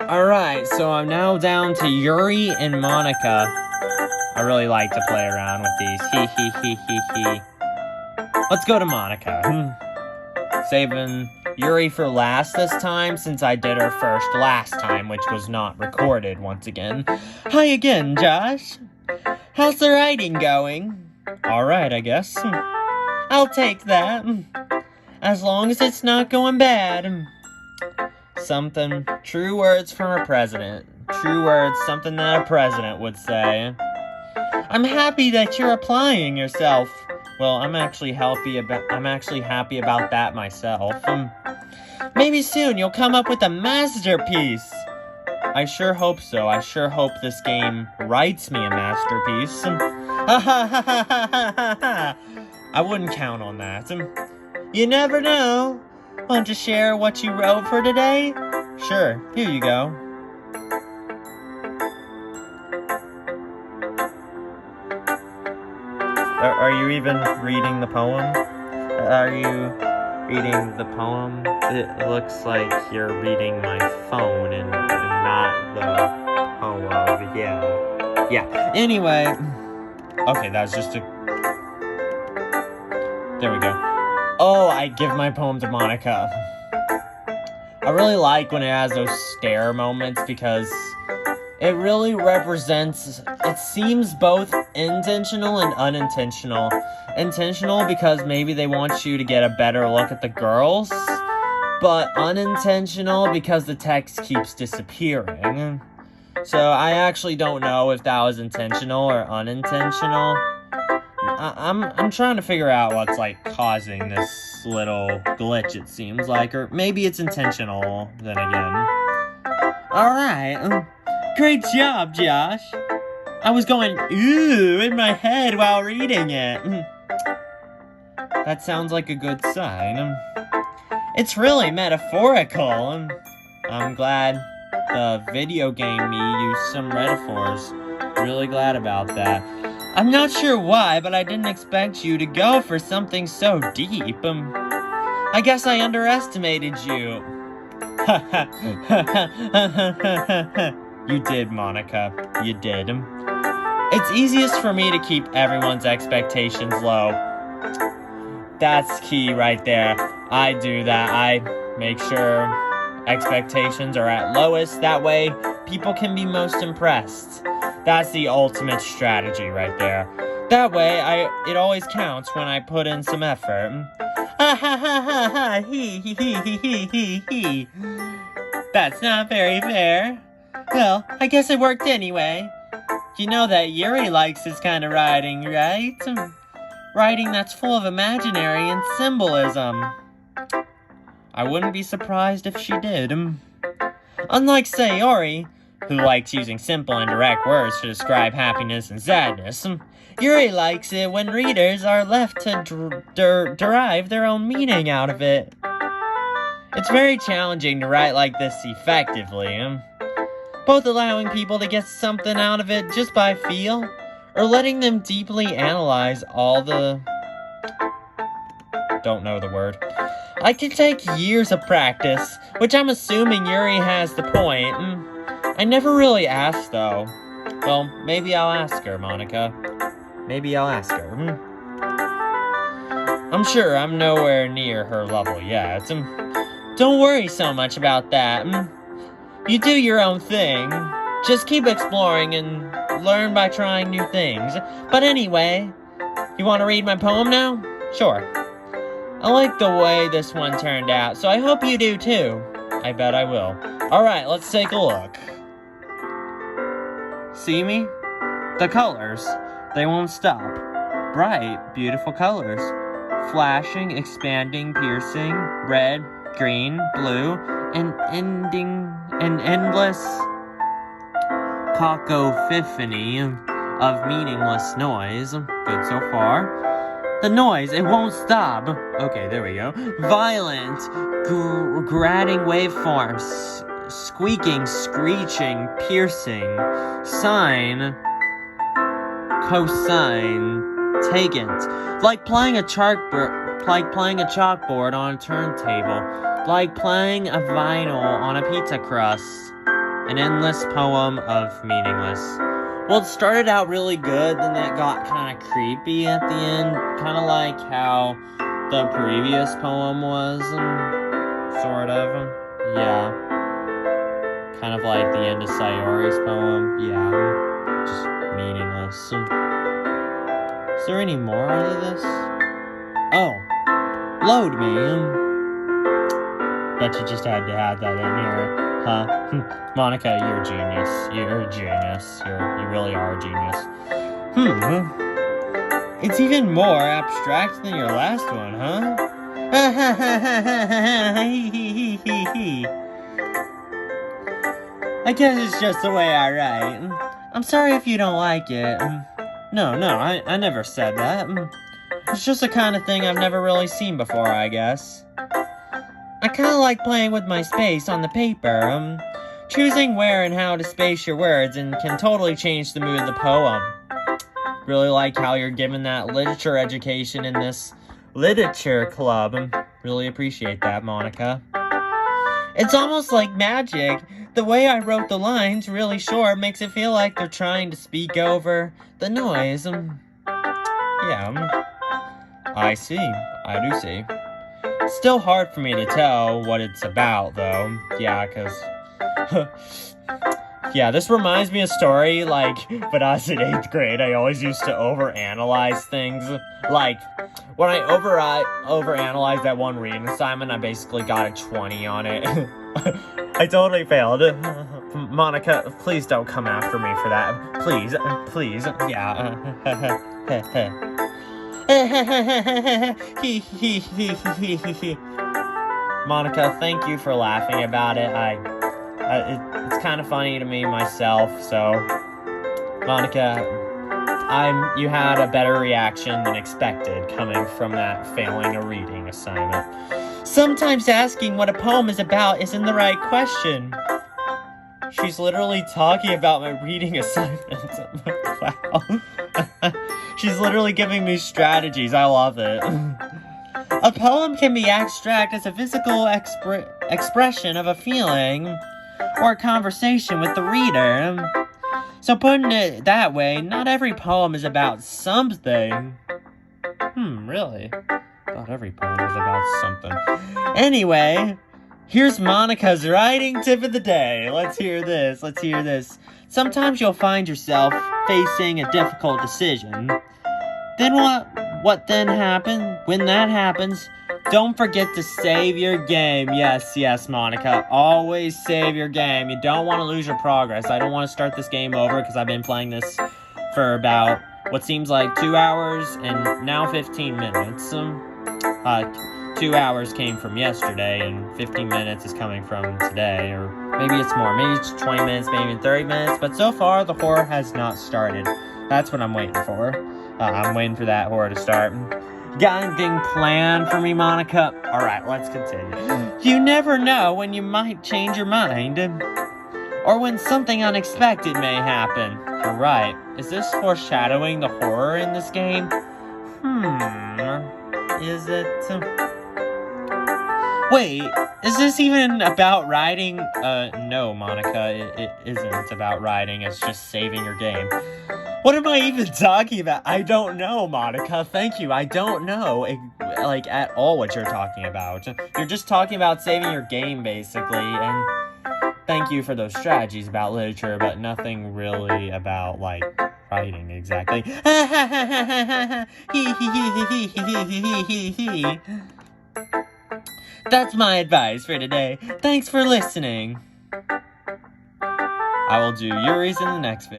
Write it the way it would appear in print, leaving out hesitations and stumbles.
Alright, so I'm now down to Yuri and Monica. I really like to play around with these. Hee. Let's go to Monica. Saving Yuri for last this time, since I did her first last time, which was not recorded once again. Hi again, Josh. How's the writing going? Alright, I guess. I'll take that. As long as it's not going bad. Something. True words from a president. True words, something that a president would say. I'm happy that you're applying yourself. Well, I'm actually happy about that myself. Maybe soon you'll come up with a masterpiece. I sure hope so. I sure hope this game writes me a masterpiece. I wouldn't count on that. You never know. Want to share what you wrote for today? Sure, here you go. Are you even reading the poem? Are you reading the poem? It looks like you're reading my phone and not the poem. Yeah. Anyway. Okay, that was just a... There we go. Oh, I give my poem to Monica. I really like when it has those stare moments because it really represents, it seems both intentional and unintentional. Intentional because maybe they want you to get a better look at the girls, but unintentional because the text keeps disappearing. So I actually don't know if that was intentional or unintentional. I'm trying to figure out what's like causing this little glitch, it seems like, or maybe it's intentional then again. Alright, great job, Josh. I was going ooh in my head while reading it. That sounds like a good sign. It's really metaphorical. I'm glad the video game me used some metaphors. Really glad about that. I'm not sure why, but I didn't expect you to go for something so deep. I guess I underestimated you. You did, Monica. You did. It's easiest for me to keep everyone's expectations low. That's key right there. I do that. I make sure expectations are at lowest. That way, people can be most impressed. That's the ultimate strategy right there. That way, it always counts when I put in some effort. He. That's not very fair. Well, I guess it worked anyway. You know that Yuri likes this kind of writing, right? Writing that's full of imaginary and symbolism. I wouldn't be surprised if she did. Unlike Sayori, who likes using simple and direct words to describe happiness and sadness, Yuri likes it when readers are left to derive their own meaning out of it. It's very challenging to write like this effectively, both allowing people to get something out of it just by feel, or letting them deeply analyze all the... Don't know the word. I could take years of practice, which I'm assuming Yuri has the point. I never really asked, though. Well, maybe I'll ask her, Monica. Maybe I'll ask her. I'm sure I'm nowhere near her level yet. Don't worry so much about that. You do your own thing. Just keep exploring and learn by trying new things. But anyway, you want to read my poem now? Sure. I like the way this one turned out, so I hope you do too. I bet I will. Alright, let's take a look. See me? The colors. They won't stop. Bright, beautiful colors. Flashing, expanding, piercing, red, green, blue, and ending an endless cacophony of meaningless noise. Good so far. The noise, it won't stop. Okay, there we go. Violent, grating waveforms. Squeaking, screeching, piercing. Sine, cosine, tangent. Like playing a chalkboard on a turntable. like playing a vinyl on a pizza crust. An endless poem of meaningless. Well, it started out really good, then it got kind of creepy at the end. Kind of like how the previous poem was, sort of. Yeah. Kind of like the end of Sayori's poem. Yeah. Just meaningless. Is there any more out of this? Oh. Load me. Bet you just had to add that in here, huh? Monica, you're a genius. You're a genius. You really are a genius. It's even more abstract than your last one, huh? I guess it's just the way I write. I'm sorry if you don't like it. No, I never said that. It's just the kind of thing I've never really seen before, I guess. I kind of like playing with my space on the paper. Choosing where and how to space your words and can totally change the mood of the poem. Really like how you're given that literature education in this literature club. Really appreciate that, Monica. It's almost like magic. The way I wrote the lines really short makes it feel like they're trying to speak over the noise. Yeah. I see. I do see. Still hard for me to tell what it's about, though. Yeah, because... yeah, this reminds me of a story, like, when I was in 8th grade, I always used to overanalyze things. Like, when I overanalyzed that one reading assignment, I basically got a 20 on it. I totally failed. Monica, please don't come after me for that. Please, yeah. Monica, thank you for laughing about it. It's kind of funny to me myself, so Monica, you had a better reaction than expected coming from that failing a reading assignment. Sometimes asking what a poem is about isn't the right question. She's literally talking about my reading assignment. Wow. She's literally giving me strategies. I love it. A poem can be abstract as a physical expression of a feeling or a conversation with the reader. So putting it that way, not every poem is about something. Really? I thought every poem was about something. Anyway, here's Monica's writing tip of the day. Let's hear this. Sometimes you'll find yourself facing a difficult decision. Then what then happens? When that happens, don't forget to save your game. Yes, Monica. Always save your game. You don't want to lose your progress. I don't want to start this game over because I've been playing this for about what seems like 2 hours and now 15 minutes. 2 hours came from yesterday and 15 minutes is coming from today, or maybe it's more. Maybe it's 20 minutes, maybe 30 minutes, but so far the horror has not started. That's what I'm waiting for. I'm waiting for that horror to start. Got anything planned for me, Monica? Alright, let's continue. You never know when you might change your mind. Or when something unexpected may happen. You're right. Is this foreshadowing the horror in this game? Is it? Wait, is this even about writing? No, Monica, it isn't about writing. It's just saving your game. What am I even talking about? I don't know, Monica. Thank you. I don't know, like, at all what you're talking about. You're just talking about saving your game, basically, and thank you for those strategies about literature, but nothing really about, like, writing, exactly. That's my advice for today. Thanks for listening. I will do Yuri's in the next video.